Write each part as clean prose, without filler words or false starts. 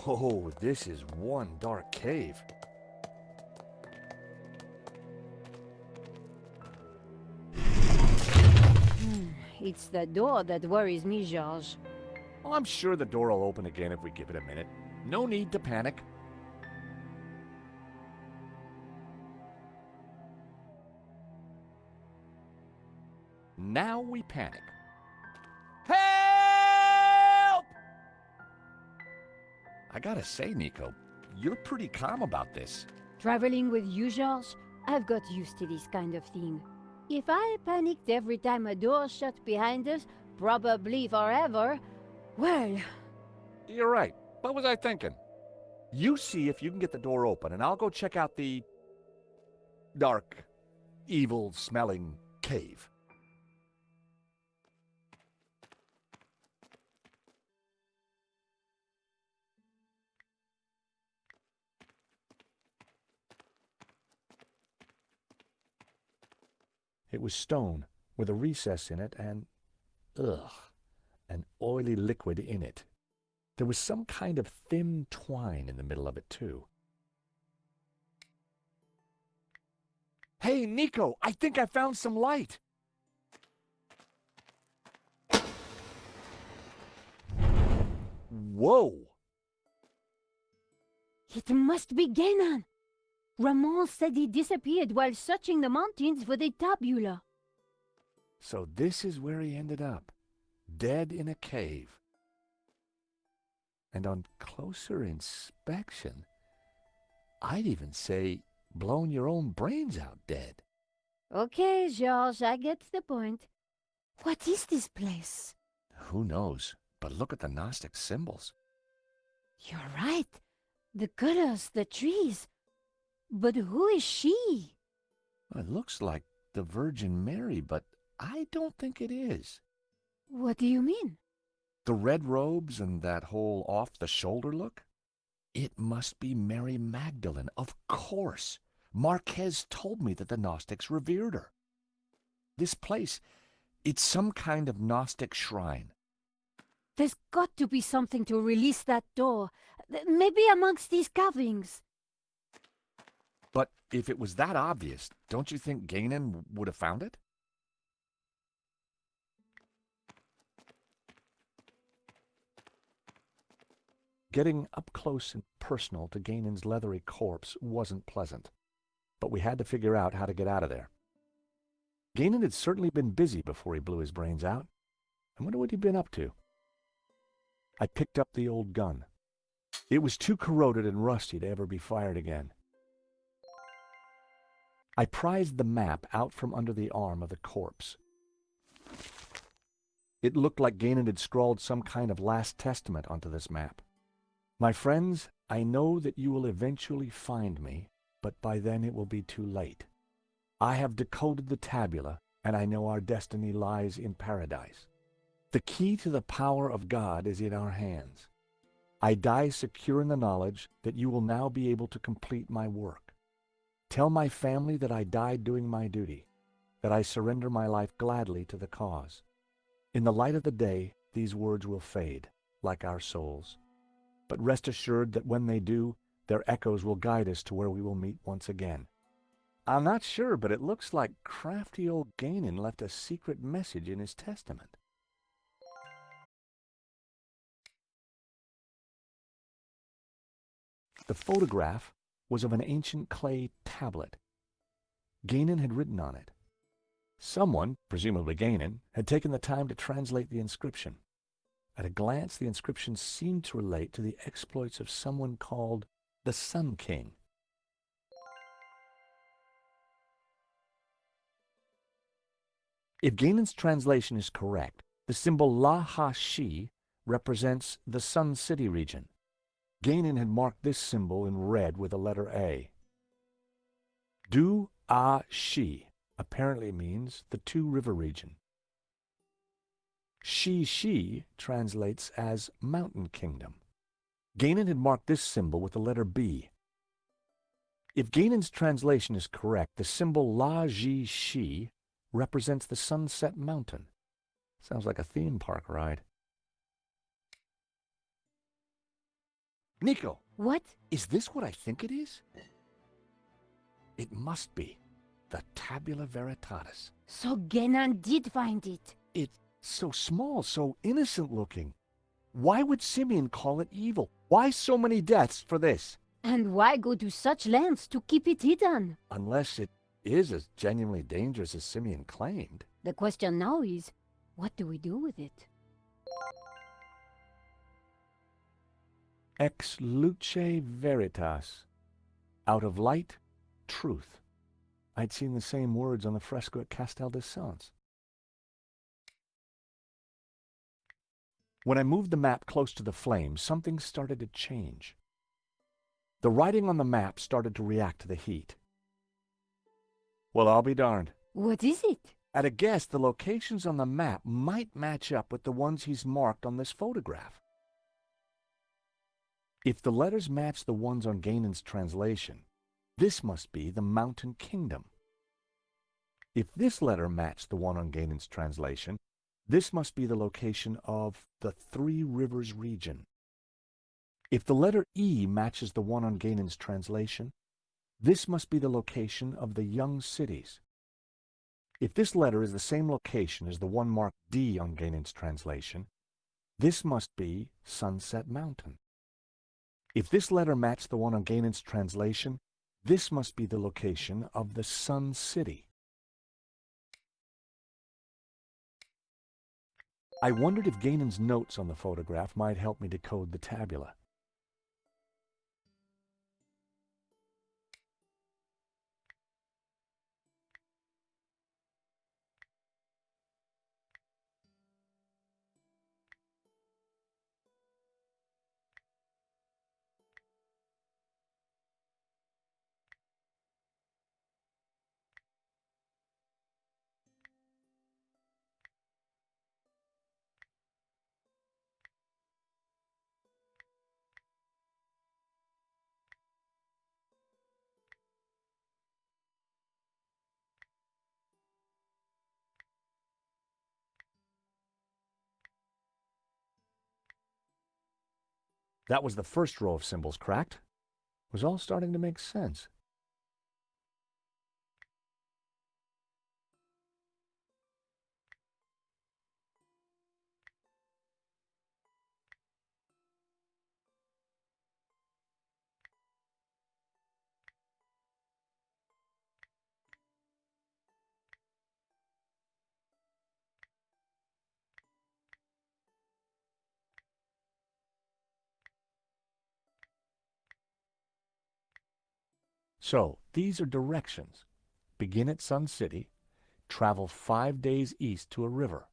Oh, this is one dark cave. It's the door that worries me, Georges. Well, I'm sure the door will open again if we give it a minute. No need to panic. Now we panic. Help! I gotta say, Nico, you're pretty calm about this. Traveling with you, Georges, I've got used to this kind of thing. If I panicked every time a door shut behind us, probably forever, well... You're right. What was I thinking? You see if you can get the door open, and I'll go check out the dark, evil-smelling cave. It was stone, with a recess in it and, an oily liquid in it. There was some kind of thin twine in the middle of it, too. Hey, Nico, I think I found some light. Whoa! It must be Guénon! Ramon said he disappeared while searching the mountains for the tabula. So this is where he ended up, dead in a cave. And on closer inspection, I'd even say blown your own brains out dead. Okay, Georges, I get the point. What is this place? Who knows? But look at the Gnostic symbols. You're right. The colors, the trees. But who is she? It looks like the Virgin Mary, but I don't think it is. What do you mean? The red robes and that whole off-the-shoulder look? It must be Mary Magdalene, of course. Marquez told me that the Gnostics revered her. This place, it's some kind of Gnostic shrine. There's got to be something to release that door. Maybe amongst these carvings. But if it was that obvious, don't you think Guénon would have found it? Getting up close and personal to Guénon's leathery corpse wasn't pleasant, but we had to figure out how to get out of there. Guénon had certainly been busy before he blew his brains out. I wonder what he'd been up to. I picked up the old gun. It was too corroded and rusty to ever be fired again. I prized the map out from under the arm of the corpse. It looked like Guénon had scrawled some kind of last testament onto this map. My friends, I know that you will eventually find me, but by then it will be too late. I have decoded the tabula, and I know our destiny lies in paradise. The key to the power of God is in our hands. I die secure in the knowledge that you will now be able to complete my work. Tell my family that I died doing my duty, that I surrender my life gladly to the cause. In the light of the day, these words will fade, like our souls. But rest assured that when they do, their echoes will guide us to where we will meet once again. I'm not sure, but it looks like crafty old Guénon left a secret message in his testament. The photograph was of an ancient clay tablet. Guénon had written on it. Someone, presumably Guénon, had taken the time to translate the inscription. At a glance, the inscription seemed to relate to the exploits of someone called the Sun King. If Guénon's translation is correct, the symbol La-Ha-Shi represents the Sun City region. Guénon had marked this symbol in red with the letter A. Du-A-Shi apparently means the two-river region. Shi-Shi translates as Mountain Kingdom. Guénon had marked this symbol with the letter B. If Guénon's translation is correct, the symbol La-Ji-Shi represents the Sunset Mountain. Sounds like a theme park ride. Nico, What? is this what I think it is? It must be the Tabula Veritatis. So Genan did find it. It's so small, so innocent looking. Why would Simeon call it evil? Why so many deaths for this? And why go to such lengths to keep it hidden? Unless it is as genuinely dangerous as Simeon claimed. The question now is, what do we do with it? Ex luce veritas. Out of light, truth. I'd seen the same words on the fresco at Castel de Sants. When I moved the map close to the flame, something started to change. The writing on the map started to react to the heat. Well, I'll be darned. What is it? At a guess, the locations on the map might match up with the ones he's marked on this photograph. If the letters match the ones on Gainan's translation, this must be the Mountain Kingdom. If this letter matched the one on Gainan's translation, this must be the location of the Three Rivers region. If the letter E matches the one on Gainan's translation, this must be the location of the Young Cities. If this letter is the same location as the one marked D on Gainan's translation, this must be Sunset Mountain. If this letter matched the one on Gainan's translation, this must be the location of the Sun City. I wondered if Gainan's notes on the photograph might help me decode the tabula. That was the first row of symbols cracked. It was all starting to make sense. So, these are directions. Begin at Sun City, travel 5 days east to a river,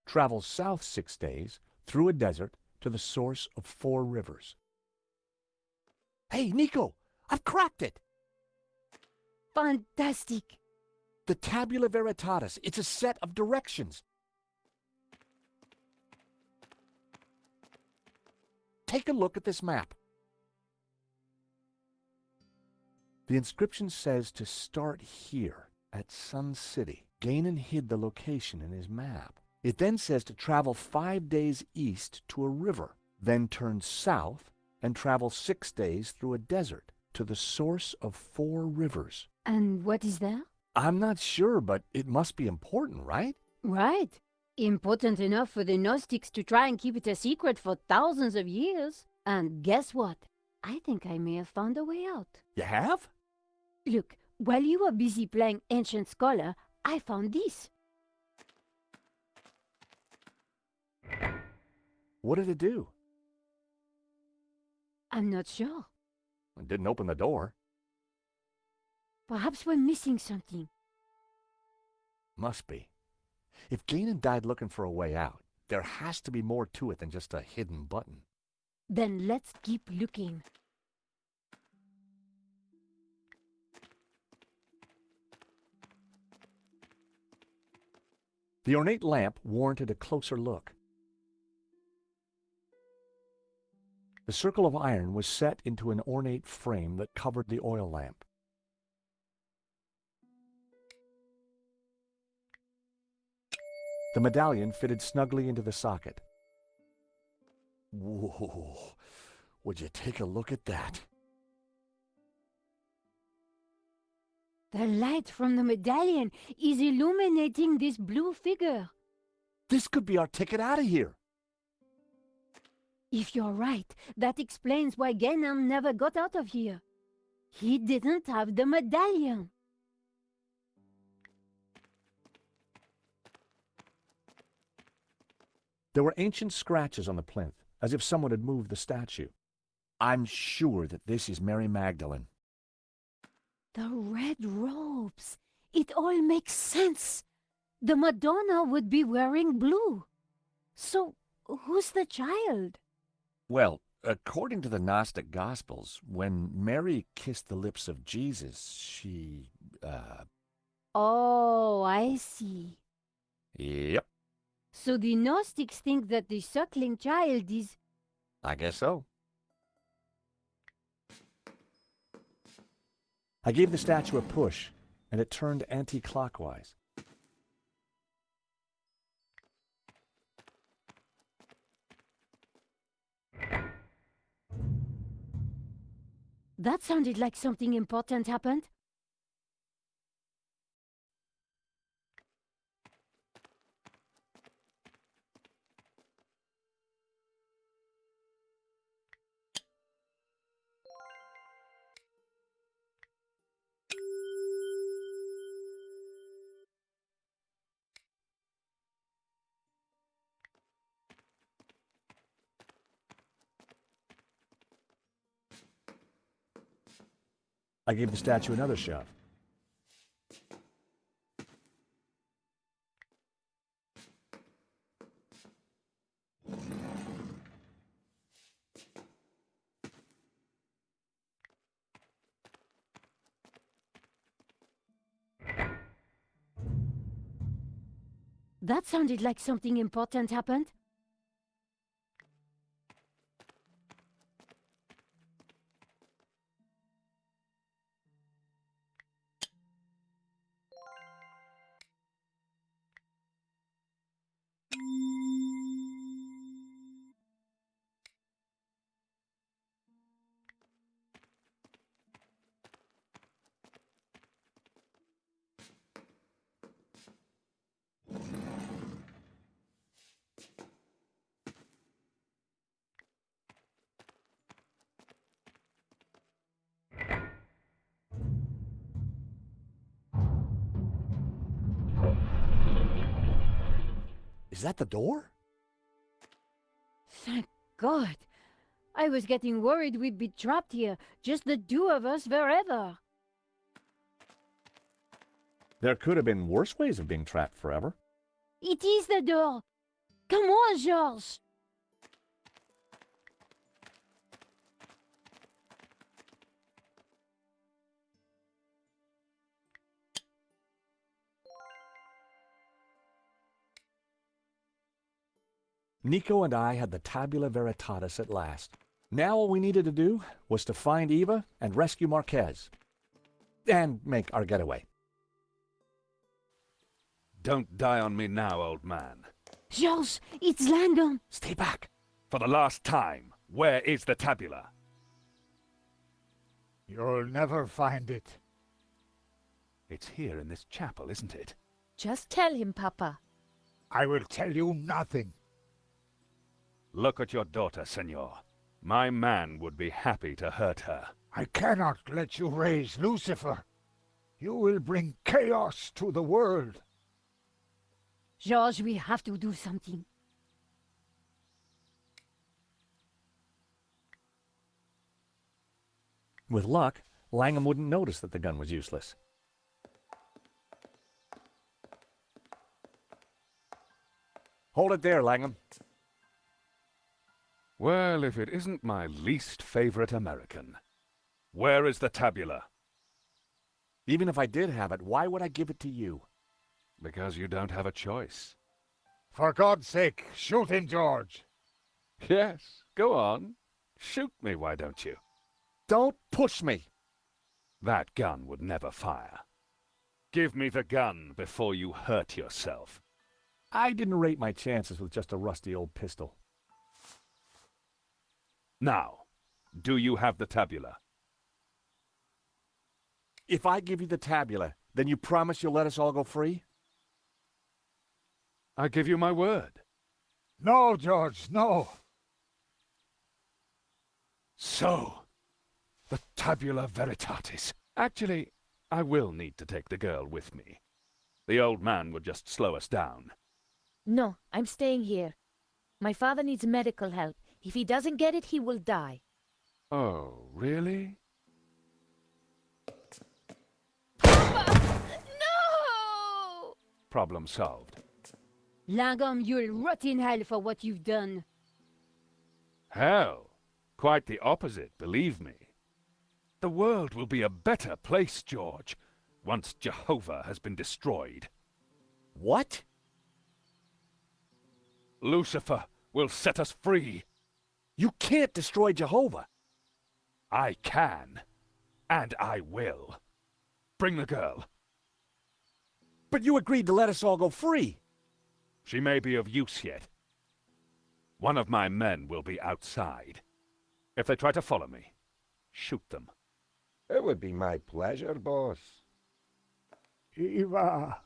travel south 6 days through a desert to the source of 4 rivers. Hey, Nico! I've cracked it! Fantastic! The Tabula Veritatis. It's a set of directions. Take a look at this map. The inscription says to start here at Sun City. Gainan hid the location in his map. It then says to travel 5 days east to a river, then turn south and travel 6 days through a desert to the source of 4 rivers. And what is that? I'm not sure, but it must be important, right? Right. Important enough for the Gnostics to try and keep it a secret for thousands of years. And guess what? I think I may have found a way out. You have? Look, while you were busy playing Ancient Scholar, I found this. What did it do? I'm not sure. It didn't open the door. Perhaps we're missing something. Must be. If Gainan died looking for a way out, there has to be more to it than just a hidden button. Then let's keep looking. The ornate lamp warranted a closer look. The circle of iron was set into an ornate frame that covered the oil lamp. The medallion fitted snugly into the socket. Whoa! Would you take a look at that? The light from the medallion is illuminating this blue figure. This could be our ticket out of here. If you're right, that explains why Ganon never got out of here. He didn't have the medallion. There were ancient scratches on the plinth, as if someone had moved the statue. I'm sure that this is Mary Magdalene. The red robes. It all makes sense. The Madonna would be wearing blue. So, who's the child? Well, according to the Gnostic Gospels, when Mary kissed the lips of Jesus, she, Oh, I see. Yep, So the Gnostics think that the suckling child is... I guess so. I gave the statue a push, and it turned anti-clockwise. That sounded like something important happened. I gave the statue another shove. That sounded like something important happened. Is that the door? Thank God. I was getting worried we'd be trapped here, just the two of us forever. There could have been worse ways of being trapped forever. It is the door. Come on, Georges. Nico and I had the Tabula Veritatis at last. Now all we needed to do was to find Eva and rescue Marquez. And make our getaway. Don't die on me now, old man. Georges, it's Landon. Stay back. For the last time, where is the tabula? You'll never find it. It's here in this chapel, isn't it? Just tell him, Papa. I will tell you nothing. Look at your daughter, senor. My man would be happy to hurt her. I cannot let you raise Lucifer. You will bring chaos to the world. Georges, we have to do something. With luck, Langham wouldn't notice that the gun was useless. Hold it there, Langham. Well, if it isn't my least favorite American. Where is the tabula? Even if I did have it, why would I give it to you? Because you don't have a choice. For God's sake, shoot him, George. Yes, go on. Shoot me, why don't you? Don't push me! That gun would never fire. Give me the gun before you hurt yourself. I didn't rate my chances with just a rusty old pistol. Now, Do you have the tabula? If I give you the tabula, then you promise you'll let us all go free? I give you my word. No, George, no. So, the tabula veritatis. Actually, I will need to take the girl with me. The old man would just slow us down. No, I'm staying here. My father needs medical help. If he doesn't get it, he will die. Oh, really? No! Problem solved. Langham, you'll rot in hell for what you've done. Hell, quite the opposite, believe me. The world will be a better place, George, once Jehovah has been destroyed. What? Lucifer will set us free. You can't destroy Jehovah. I can, and I will. Bring the girl. But you agreed to let us all go free. She may be of use yet. One of my men will be outside. If they try to follow me, shoot them. It would be my pleasure, boss. Eva.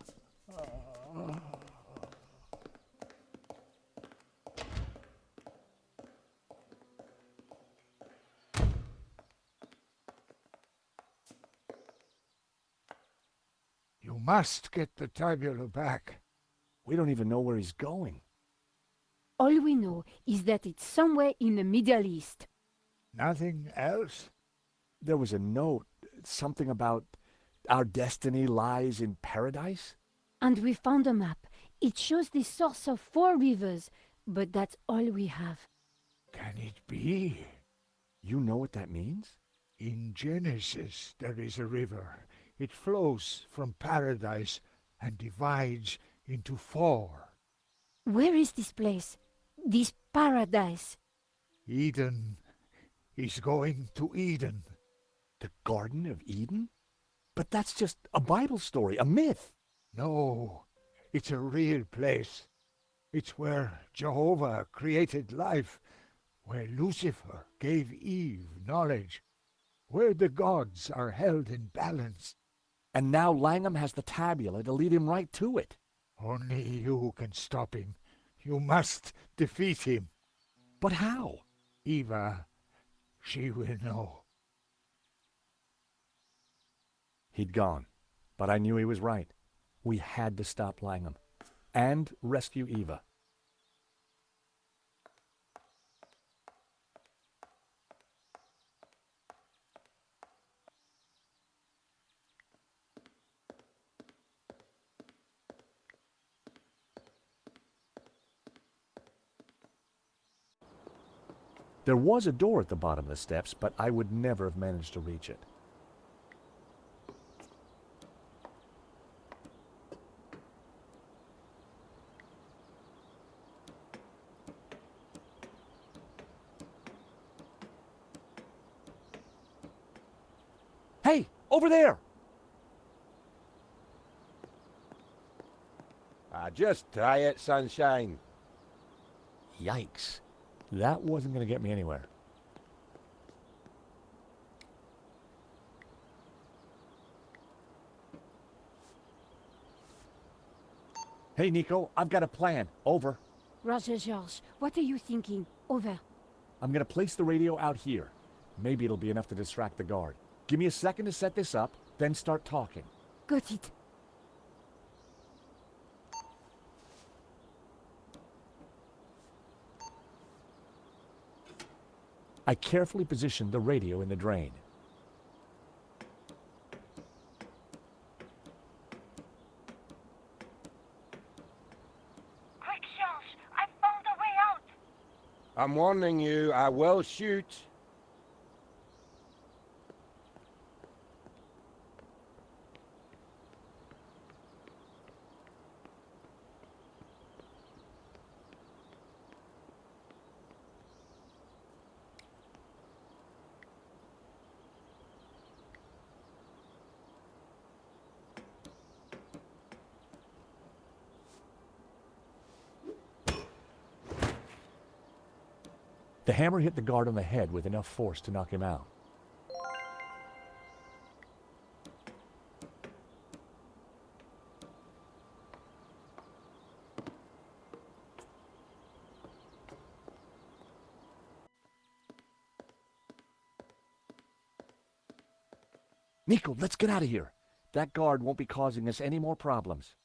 You must get the tabula back. We don't even know where he's going. All we know is that it's somewhere in the Middle East. Nothing else? There was a note, something about our destiny lies in paradise? And we found a map. It shows the source of 4 rivers, but that's all we have. Can it be? You know what that means? In Genesis there is a river. It flows from paradise and divides into 4. Where is this place? This paradise? Eden is going to Eden. The Garden of Eden? But that's just a Bible story, a myth. No, it's a real place. It's where Jehovah created life, where Lucifer gave Eve knowledge, where the gods are held in balance. And now Langham has the tabula to lead him right to it. Only you can stop him. You must defeat him. But how? Eva, she will know. He'd gone, but I knew he was right. We had to stop Langham and rescue Eva. There was a door at the bottom of the steps, but I would never have managed to reach it. Hey, over there! Just try it, sunshine. Yikes. That wasn't going to get me anywhere. Hey, Nico, I've got a plan. Over. Roger, George, what are you thinking? Over. I'm going to place the radio out here. Maybe it'll be enough to distract the guard. Give me a second to set this up, then start talking. Got it. I carefully positioned the radio in the drain. Quick, George, I found a way out. I'm warning you, I will shoot. The hammer hit the guard on the head with enough force to knock him out. Nico, let's get out of here. That guard won't be causing us any more problems.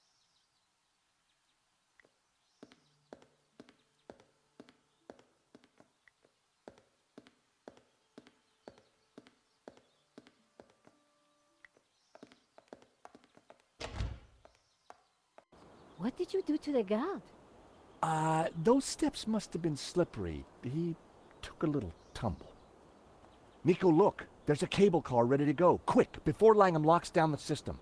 What did you do to the guard? Those steps must have been slippery. He took a little tumble. Nico, look. There's a cable car ready to go. Quick, before Langham locks down the system.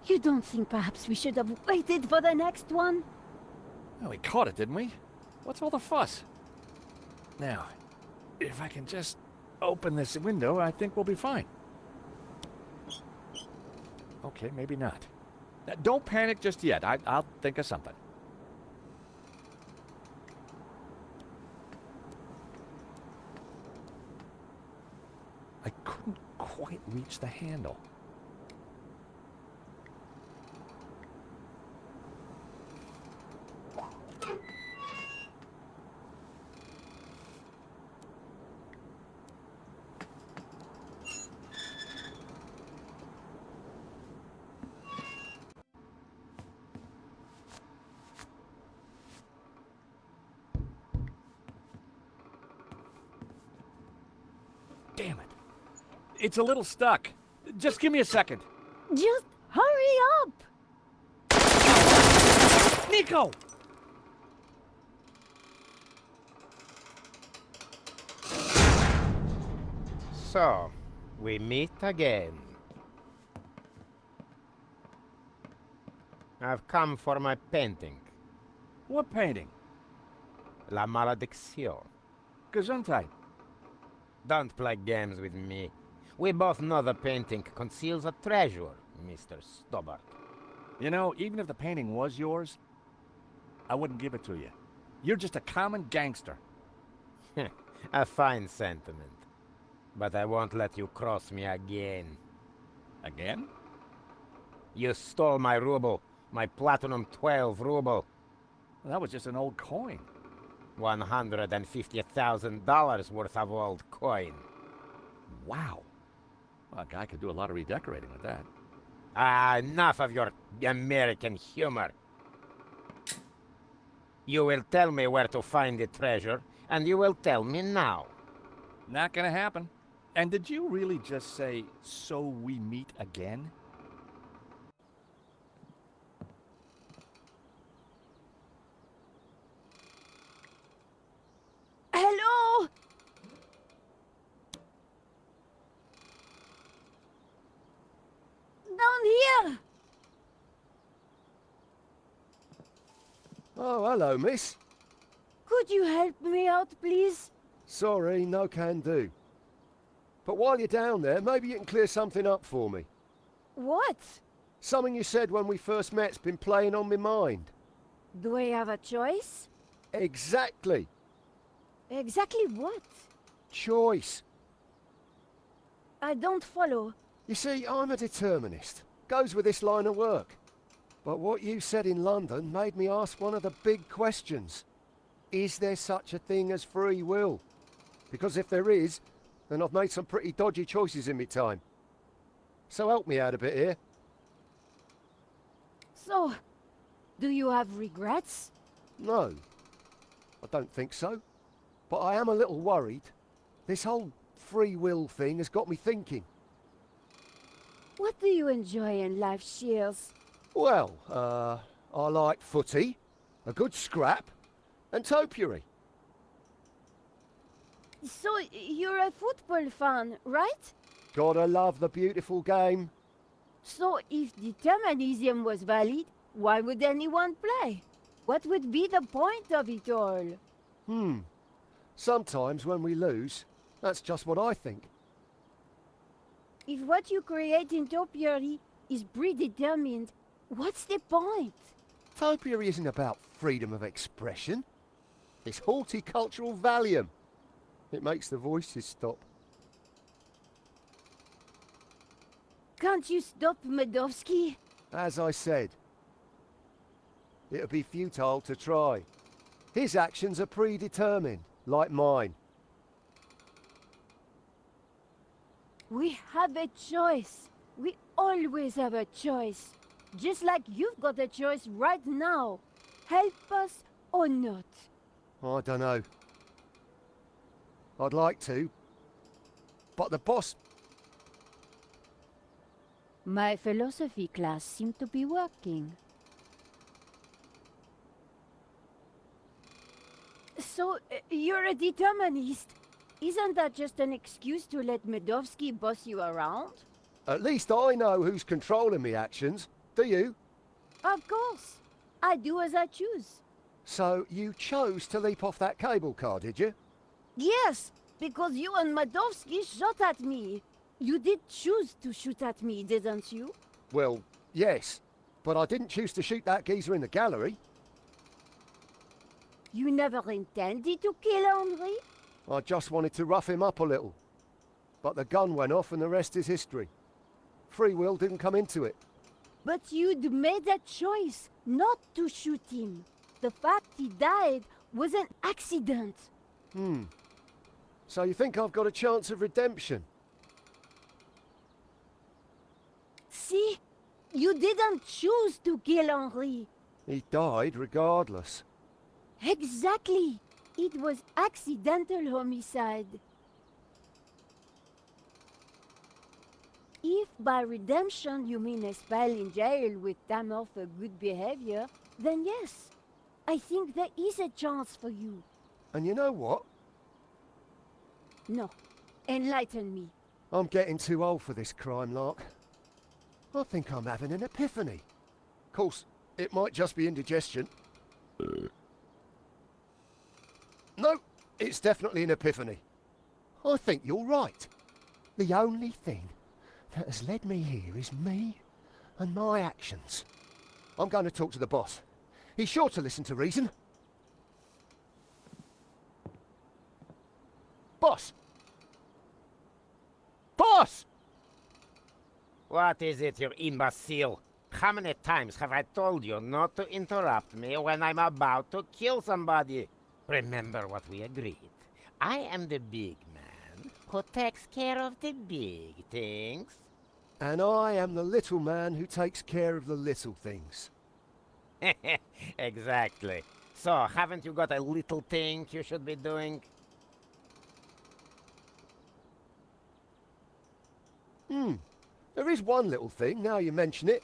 You don't think perhaps we should have waited for the next one? Well, we caught it, didn't we? What's all the fuss? Now, if I can just open this window, I think we'll be fine. Okay, maybe not. Don't panic just yet. I'll think of something. I couldn't quite reach the handle. Damn it. It's a little stuck. Just give me a second. Just hurry up! Nico! So, we meet again. I've come for my painting. What painting? La Malédiction. Gesundheit. Don't play games with me. We both know the painting conceals a treasure, Mr. Stobart. You know, even if the painting was yours, I wouldn't give it to you. You're just a common gangster. A fine sentiment. But I won't let you cross me again. Again? You stole my ruble, my Platinum 12 ruble. Well, that was just an old coin. $150,000 worth of old coin. Wow. Well, a guy could do a lot of redecorating with that. Enough of your American humor. You will tell me where to find the treasure, and you will tell me now. Not gonna happen. And did you really just say, so we meet again? Hello? Down here! Oh, hello, miss. Could you help me out, please? Sorry, no can do. But while you're down there, maybe you can clear something up for me. What? Something you said when we first met's been playing on my mind. Do I have a choice? Exactly. Exactly what? Choice. I don't follow. You see, I'm a determinist. Goes with this line of work. But what you said in London made me ask one of the big questions. Is there such a thing as free will? Because if there is, then I've made some pretty dodgy choices in my time. So help me out a bit here. So, do you have regrets? No, I don't think so. But I am a little worried. This whole free will thing has got me thinking. What do you enjoy in life, Shears? Well, I like footy, a good scrap, and topiary. So, you're a football fan, right? Gotta love the beautiful game. So, if determinism was valid, why would anyone play? What would be the point of it all? Sometimes when we lose, that's just what I think. If what you create in topiary is predetermined, What's the point? Utopia isn't about freedom of expression. It's horticultural Valium. It makes the voices stop. Can't you stop Medovsky? As I said, it would be futile to try. His actions are predetermined, like mine. We have a choice. We always have a choice. Just like you've got a choice right now. Help us or not. I don't know. I'd like to, but the boss... My philosophy class seemed to be working. So, you're a determinist. Isn't that just an excuse to let Medovsky boss you around? At least I know who's controlling me actions. Do you? Of course. I do as I choose. So you chose to leap off that cable car, did you? Yes, because you and Medovsky shot at me. You did choose to shoot at me, didn't you? Well, yes. But I didn't choose to shoot that geezer in the gallery. You never intended to kill Henri? I just wanted to rough him up a little. But the gun went off and the rest is history. Free will didn't come into it. But you'd made a choice not to shoot him. The fact he died was an accident. So you think I've got a chance of redemption? See? You didn't choose to kill Henri. He died regardless. Exactly. It was accidental homicide. If by redemption you mean a spell in jail with time off for good behavior, then yes, I think there is a chance for you. And you know what? No, enlighten me. I'm getting too old for this crime lark. I think I'm having an epiphany. Of course, it might just be indigestion. No, it's definitely an epiphany. I think you're right. The only thing that has led me here is me and my actions. I'm going to talk to the boss. He's sure to listen to reason. Boss! Boss! What is it, you imbecile? How many times have I told you not to interrupt me when I'm about to kill somebody? Remember what we agreed. I am the big man who takes care of the big things. And I am the little man who takes care of the little things. Exactly. So, haven't you got a little thing you should be doing? There is one little thing, now you mention it.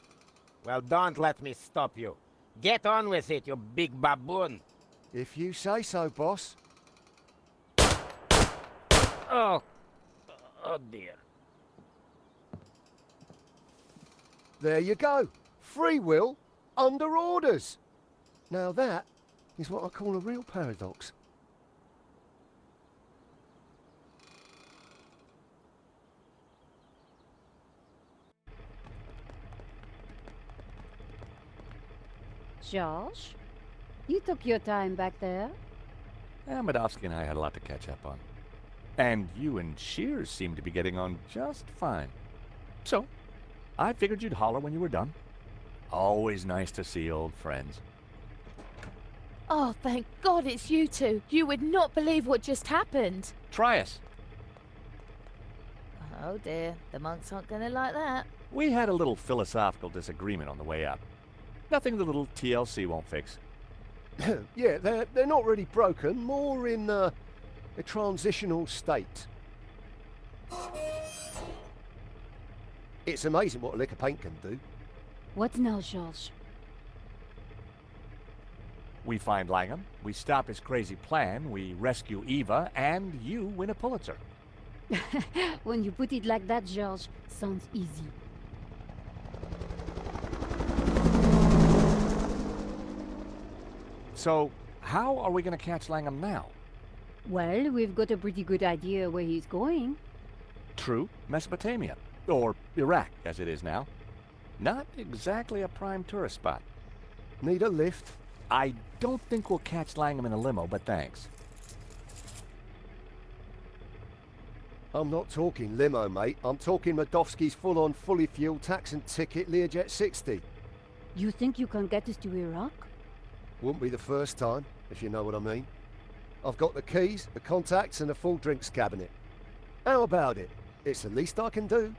Well, don't let me stop you. Get on with it, you big baboon. If you say so, boss. Oh dear. There you go. Free will under orders. Now that is what I call a real paradox. George, you took your time back there. Medovsky and I had a lot to catch up on. And you and Shears seem to be getting on just fine. So, I figured you'd holler when you were done. Always nice to see old friends. Oh, thank God it's you two. You would not believe what just happened. Try us. Oh dear, the monks aren't gonna like that. We had a little philosophical disagreement on the way up. Nothing the little TLC won't fix. Yeah, they're not really broken, more in a transitional state. It's amazing what a lick of paint can do. What now, George? We find Langham, we stop his crazy plan, we rescue Eva, and you win a Pulitzer. When you put it like that, George, sounds easy. So, how are we going to catch Langham now? Well, we've got a pretty good idea where he's going. True, Mesopotamia. Or Iraq, as it is now. Not exactly a prime tourist spot. Need a lift? I don't think we'll catch Langham in a limo, but thanks. I'm not talking limo, mate. I'm talking Medovsky's full-on, fully fueled tax and ticket Learjet 60. You think you can get us to Iraq? Wouldn't be the first time, if you know what I mean. I've got the keys, the contacts, and a full drinks cabinet. How about it? It's the least I can do.